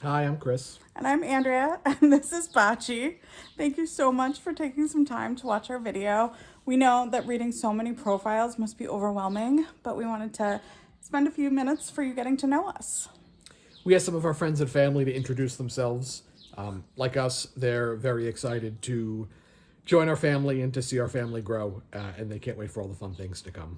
Hi, I'm Chris. And I'm Andrea, and this is Bachi. Thank you so much for taking some time to watch our video. We know that reading so many profiles must be overwhelming, but we wanted to spend a few minutes for you getting to know us. We asked some of our friends and family to introduce themselves. Like us, they're very excited to join our family and to see our family grow, and they can't wait for all the fun things to come.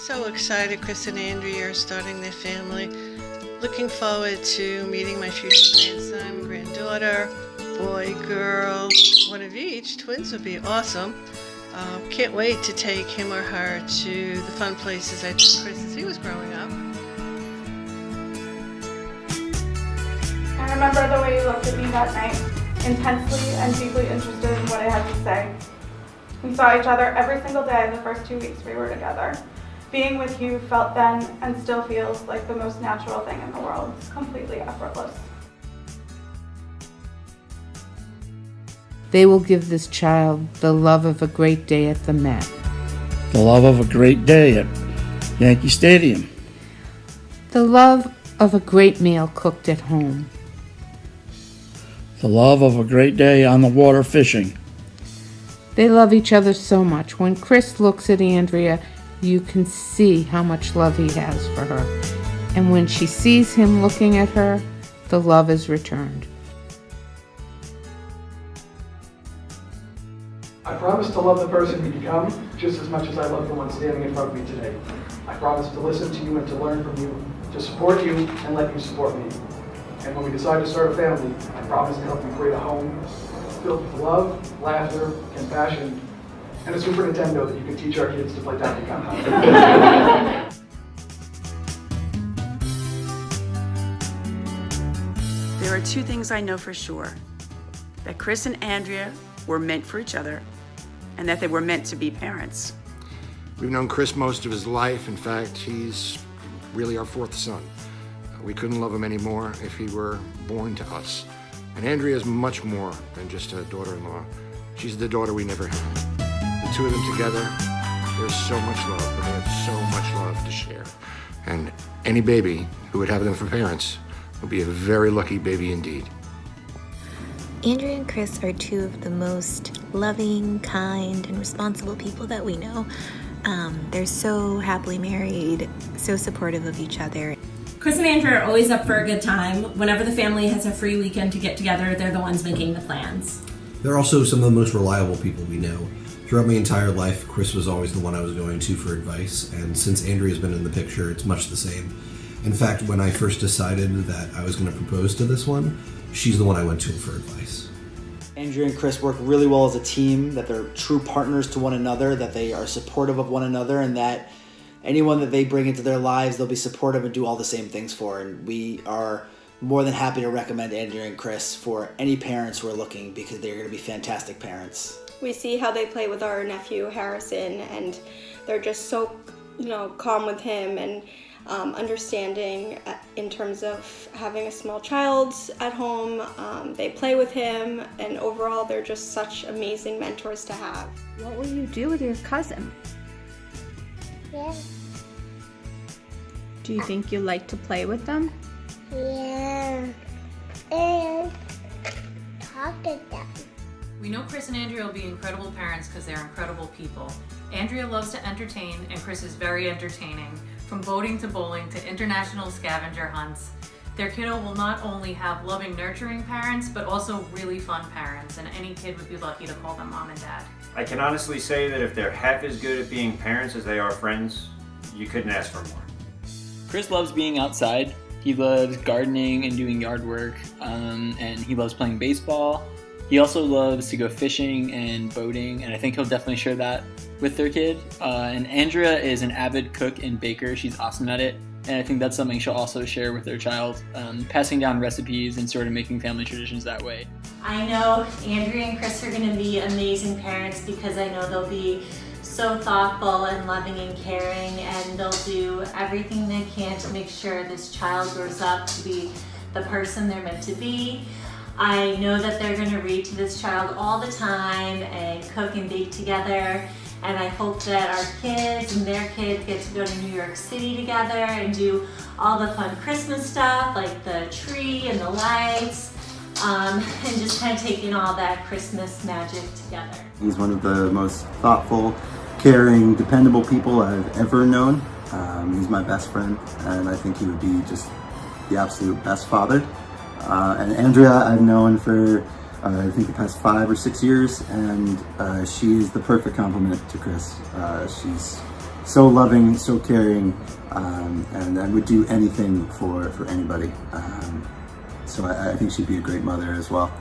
So excited Chris and Andrea are starting their family. Looking forward to meeting my future grandson, granddaughter, boy, girl, one of each. Twins would be awesome. Can't wait to take him or her to the fun places I took Chris as he was growing up. I remember the way you looked at me that night, intensely and deeply interested in what I had to say. We saw each other every single day the first 2 weeks we were together. Being with you felt then and still feels like the most natural thing in the world. It's completely effortless. They will give this child the love of a great day at the Met. The love of a great day at Yankee Stadium. The love of a great meal cooked at home. The love of a great day on the water fishing. They love each other so much. When Chris looks at Andrea, you can see how much love he has for her. And when she sees him looking at her, the love is returned. I promise to love the person you become just as much as I love the one standing in front of me today. I promise to listen to you and to learn from you, to support you and let you support me. And when we decide to start a family, I promise to help you create a home filled with love, laughter, compassion, and a Super Nintendo that you can teach our kids to play Donkey Kong on. There are two things I know for sure: that Chris and Andrea were meant for each other, and that they were meant to be parents. We've known Chris most of his life. In fact, he's really our fourth son. We couldn't love him any more if he were born to us. And Andrea is much more than just a daughter-in-law. She's the daughter we never had. The two of them together, there's so much love, but they have so much love to share. And any baby who would have them for parents would be a very lucky baby indeed. Andrea and Chris are two of the most loving, kind, and responsible people that we know. They're so happily married, so supportive of each other. Chris and Andrea are always up for a good time. Whenever the family has a free weekend to get together, they're the ones making the plans. They're also some of the most reliable people we know. Throughout my entire life, Chris was always the one I was going to for advice, and since Andrea's been in the picture, it's much the same. In fact, when I first decided that I was going to propose to this one, she's the one I went to for advice. Andrea and Chris work really well as a team, that they're true partners to one another, that they are supportive of one another, and that anyone that they bring into their lives, they'll be supportive and do all the same things for. And we are more than happy to recommend Andrea and Chris for any parents who are looking, because they're going to be fantastic parents. We see how they play with our nephew Harrison, and they're just so, calm with him and understanding in terms of having a small child at home. They play with him, and overall they're just such amazing mentors to have. What will you do with your cousin? Yeah. Do you think you like to play with them? Yeah. And talk to them. We know Chris and Andrea will be incredible parents because they're incredible people. Andrea loves to entertain, and Chris is very entertaining. From boating to bowling to international scavenger hunts, their kiddo will not only have loving, nurturing parents, but also really fun parents, and any kid would be lucky to call them mom and dad. I can honestly say that if they're half as good at being parents as they are friends, you couldn't ask for more. Chris loves being outside. He loves gardening and doing yard work, and he loves playing baseball. He also loves to go fishing and boating, and I think he'll definitely share that with their kid. And Andrea is an avid cook and baker. She's awesome at it, and I think that's something she'll also share with their child, passing down recipes and sort of making family traditions that way. I know Andrea and Chris are going to be amazing parents because I know they'll be so thoughtful and loving and caring, and they'll do everything they can to make sure this child grows up to be the person they're meant to be. I know that they're going to read to this child all the time and cook and bake together, And I hope that our kids and their kids get to go to New York City together and do all the fun Christmas stuff, like the tree and the lights, and just kind of taking all that Christmas magic together. He's one of the most thoughtful, caring, dependable people I've ever known. He's my best friend, and I think he would be just the absolute best father. And Andrea I've known for I think the past 5 or 6 years, and she is the perfect complement to Chris. She's so loving, so caring, and would do anything for anybody. So I think she'd be a great mother as well.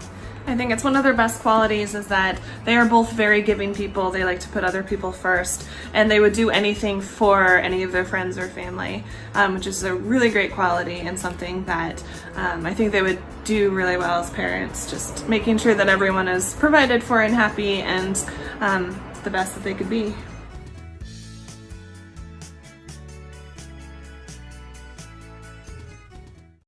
I think it's one of their best qualities is that they are both very giving people. They like to put other people first, and they would do anything for any of their friends or family, which is a really great quality and something that I think they would do really well as parents, just making sure that everyone is provided for and happy and the best that they could be.